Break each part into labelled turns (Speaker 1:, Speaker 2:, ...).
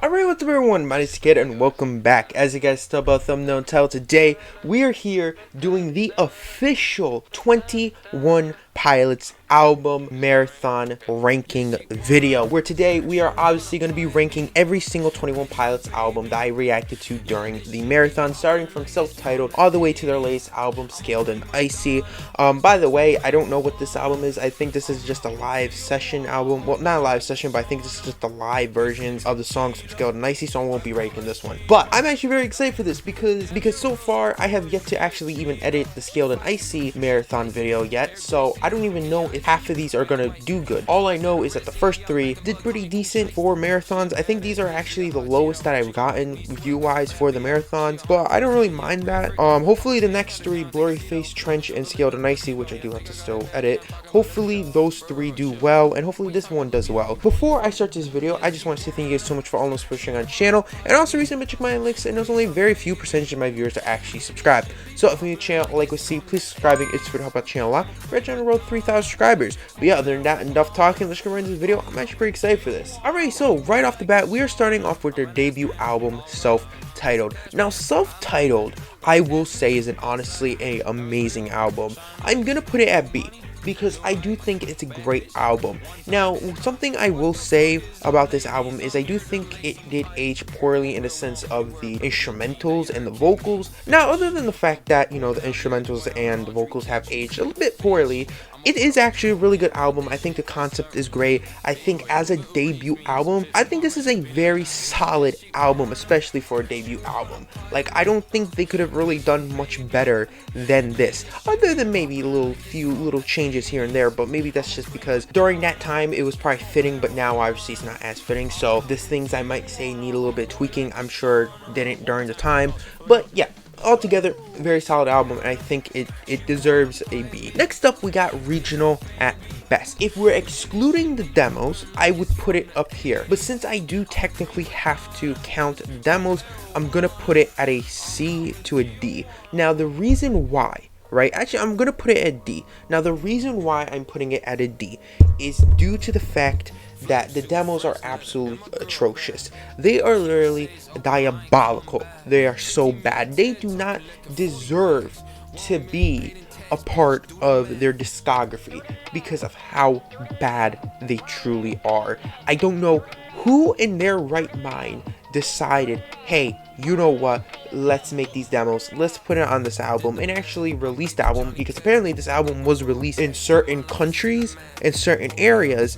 Speaker 1: Alright, what's up everyone, my name is Kid and welcome back. As you guys tell by the thumbnail and title, today we are here doing the official 21 Pilots album marathon ranking video, where today we are obviously going to be ranking every single 21 Pilots album that I reacted to during the marathon, starting from self-titled all the way to their latest album, Scaled and Icy. By the way, I don't know what this album is. I think this is just a live session album. Well, not a live session, but I think this is just the live versions of the songs from Scaled and Icy, so I won't be ranking this one. But I'm actually very excited for this because so far I have yet to actually even edit the Scaled and Icy marathon video yet, so I don't even know if half of these are gonna do good. All I know is that the first three did pretty decent for marathons. I think these are actually the lowest that I've gotten view-wise for the marathons, but I don't really mind that. Hopefully the next three, Blurry Face, Trench, and Scaled and Icy, which I do have to still edit, hopefully those three do well, and hopefully this one does well. Before I start this video, I just want to say thank you guys so much for almost pushing on the channel, and also recently check my links, and there's only very few percentage of my viewers that actually subscribe. So if you're new to the channel, like we see, please subscribing. It's going to help out the channel a lot. We're actually on the road 3,000 subscribers. But yeah, other than that, enough talking. Let's go right into this video. I'm actually pretty excited for this. Alright, so right off the bat, we are starting off with their debut album, Self-Titled. Now, Self-Titled, I will say, is honestly an amazing album. I'm gonna put it at B, because I do think it's a great album. Now, something I will say about this album is I do think it did age poorly in the sense of the instrumentals and the vocals. Now, other than the fact that, you know, the instrumentals and the vocals have aged a little bit poorly, it is actually a really good album. I think the concept is great. I think as a debut album, I think this is a very solid album, especially for a debut album. Like, I don't think they could have really done much better than this, other than maybe a few little changes here and there, but maybe that's just because during that time it was probably fitting, but now obviously it's not as fitting. So there's things I might say need a little bit of tweaking. I'm sure didn't during the time, but yeah, altogether very solid album, and I think it deserves a B. Next up, we got regional at best. If we're excluding the demos, I would put it up here, but since I do technically have to count the demos, I'm gonna put it at a C to a D. Now the reason why, right, actually I'm gonna put it at D. Now the reason why I'm putting it at a D is due to the fact that the demos are absolutely atrocious. They are literally diabolical. They are so bad. They do not deserve to be a part of their discography because of how bad they truly are. I don't know who in their right mind decided, hey, you know what, let's make these demos, let's put it on this album, and actually release the album, because apparently this album was released in certain countries and certain areas,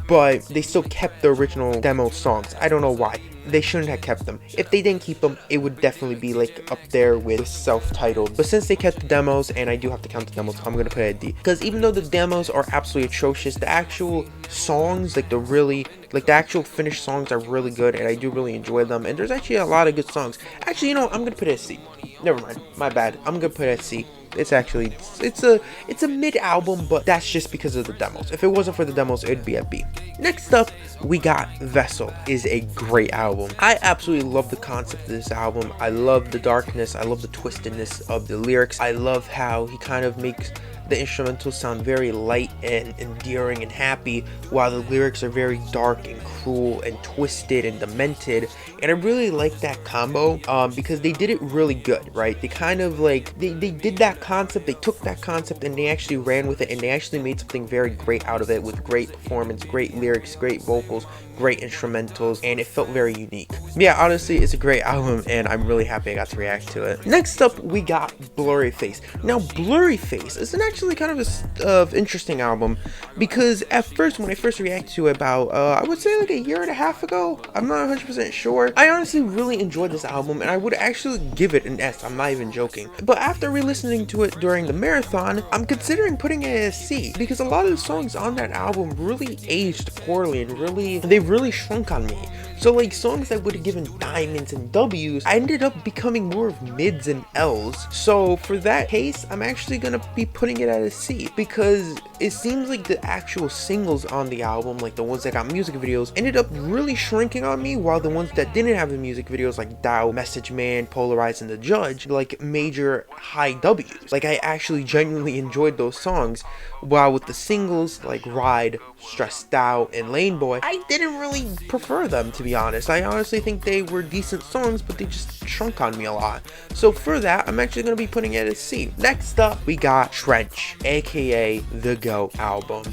Speaker 1: but they still kept the original demo songs. I don't know why. They shouldn't have kept them. If they didn't keep them, it would definitely be like up there with Self-Titled. But since they kept the demos, and I do have to count the demos, I'm gonna put it at D. Because even though the demos are absolutely atrocious, the actual songs, like the actual finished songs are really good, and I do really enjoy them. And there's actually a lot of good songs. Actually, you know, I'm gonna put it at C. Never mind, my bad. I'm gonna put it at C. It's a mid album, but that's just because of the demos. If it wasn't for the demos, it'd be at B. Next up, we got Vessel. Is a great album. I absolutely love the concept of this album. I love the darkness. I love the twistedness of the lyrics. I love how he kind of makes the instrumentals sound very light and endearing and happy, while the lyrics are very dark and cruel and twisted and demented. And I really like that combo because they did it really good, right? They kind of like they did that concept, they took that concept and they actually ran with it, and they actually made something very great out of it, with great performance, great lyrics, great vocals, great instrumentals, and it felt very unique. Yeah, honestly, it's a great album, and I'm really happy I got to react to it. Next up, we got Blurry Face. Now, Blurry Face is actually kind of a interesting album, because at first, when I first reacted to it about, I would say like a year and a half ago, I'm not 100% sure, I honestly really enjoyed this album, and I would actually give it an S, I'm not even joking. But after re-listening to it during the marathon, I'm considering putting it as C, because a lot of the songs on that album really aged poorly, and they really shrunk on me. So like songs that would have given diamonds and W's, I ended up becoming more of mids and L's. So for that case, I'm actually gonna be putting it at a C, because it seems like the actual singles on the album, like the ones that got music videos, ended up really shrinking on me, while the ones that didn't have the music videos, like Dow, Message Man, Polarize, and The Judge, like major high W's. Like I actually genuinely enjoyed those songs, while with the singles like Ride, Stressed Out, and Lane Boy, I didn't really prefer them, to be honest. I honestly think they were decent songs, but they just shrunk on me a lot. So for that, I'm actually going to be putting it at a C. Next up, we got Trench, aka The GOAT album.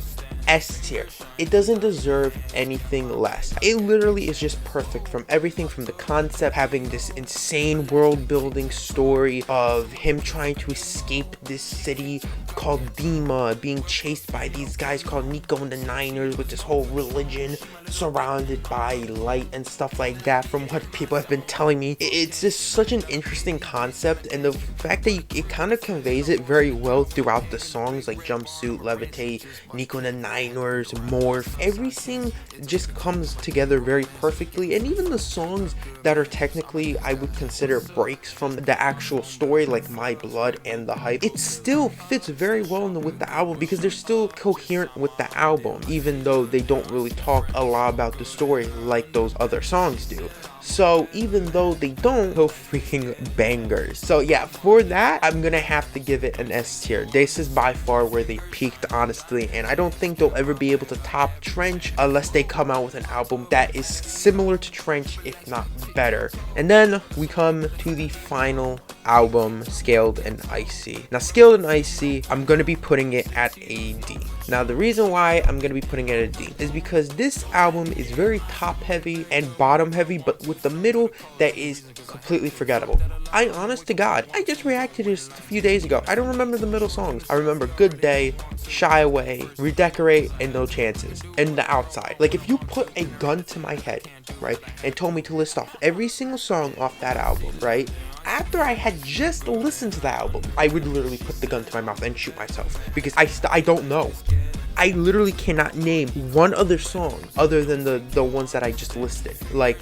Speaker 1: S tier. It doesn't deserve anything less. It literally is just perfect, from everything from the concept, having this insane world building story of him trying to escape this city called Dima, being chased by these guys called Nico and the Niners, with this whole religion surrounded by light and stuff like that, from what people have been telling me. It's just such an interesting concept, and the fact that it kind of conveys it very well throughout the songs, like Jumpsuit, Levitate, Nico and the Niners, Morph. Everything just comes together very perfectly, and even the songs that are technically, I would consider, breaks from the actual story, like My Blood and The Hype, it still fits very well with the album, because they're still coherent with the album, even though they don't really talk a lot about the story like those other songs do. So even though they don't, they're freaking bangers. So yeah, for that, I'm gonna have to give it an S tier. This is by far where they peaked, honestly, and I don't think they'll ever be able to top Trench unless they come out with an album that is similar to Trench, if not better. And then we come to the final album, Scaled and Icy. Now, Scaled and Icy, I'm gonna be putting it at a D. Now, the reason why I'm gonna be putting it at a D is because this album is very top heavy and bottom heavy, but with the middle that is completely forgettable. Honest to God, I just reacted to this a few days ago. I don't remember the middle songs. I remember Good Day, Shy Away, Redecorate, and No Chances, and The Outside. Like, if you put a gun to my head, right, and told me to list off every single song off that album, right, after I had just listened to the album, I would literally put the gun to my mouth and shoot myself, because I don't know. I literally cannot name one other song other than the ones that I just listed. Like,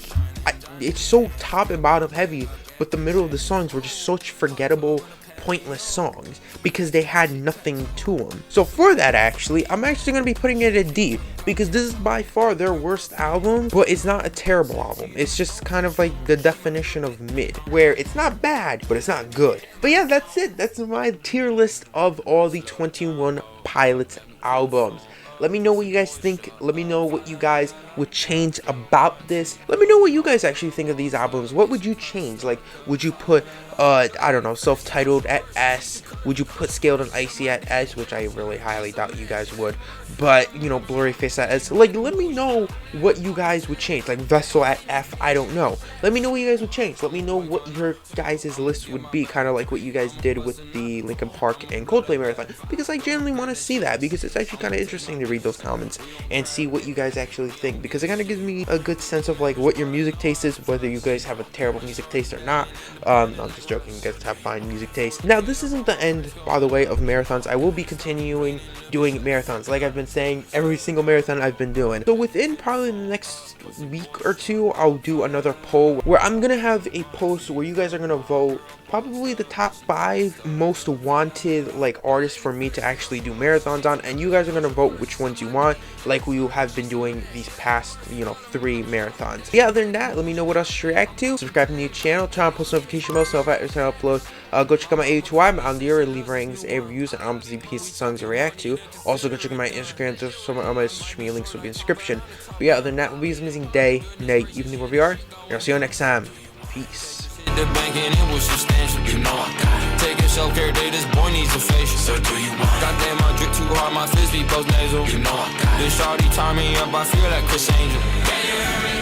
Speaker 1: it's so top and bottom heavy, but the middle of the songs were just such forgettable, pointless songs because they had nothing to them. So for that, I'm actually going to be putting it at a D, because this is by far their worst album, but it's not a terrible album. It's just kind of like the definition of mid, where it's not bad, but it's not good. But yeah, that's it. That's my tier list of all the 21 Pilots albums. Let me know what you guys think. Let me know what you guys would change about this. Let me know what you guys actually think of these albums. What would you change? Like, would you put, I don't know, Self-Titled at S? Would you put Scaled and Icy at S? Which I really highly doubt you guys would. But, you know, Blurry Face at S. Like, let me know what you guys would change. Like, Vessel at F, I don't know. Let me know what you guys would change. Let me know what your guys' list would be. Kind of like what you guys did with the Linkin Park and Coldplay marathon. Because I genuinely want to see that. Because it's actually kind of interesting to read those comments and see what you guys actually think. Because it kind of gives me a good sense of, like, what your music taste is. Whether you guys have a terrible music taste or not. I'm just joking. You guys have fine music taste. Now, this isn't the end, by the way, of marathons. I will be continuing doing marathons, like I've been saying, every single marathon I've been doing. So within probably the next week or two, I'll do another poll where I'm gonna have a post where you guys are gonna vote probably the top 5 most wanted, like, artists for me to actually do marathons on, and you guys are gonna vote which ones you want, like we have been doing these past, 3 marathons. Yeah, other than that, let me know what else you react to. Subscribe to the new channel, turn on post notification bell so if I upload. Go check out my A2Y, on there, and leave ratings and reviews and albums, EPs, songs you react to. Also, go check out my Instagram, just some of my social media links will be in the description. But yeah, other than that, it will be an amazing day, night, evening, wherever you are, and I'll see you next time. Peace.
Speaker 2: The bank and it was substantial, you know I got it. Taking self-care day, this boy needs a facial. So do you want it? Goddamn, I drip too hard, my fist be post nasal. You know I got it. This shawty tie me up, I feel like Chris Angel. Can you hear me?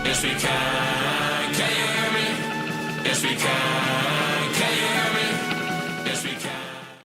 Speaker 2: Yes we can. Can you hear me? Yes we can.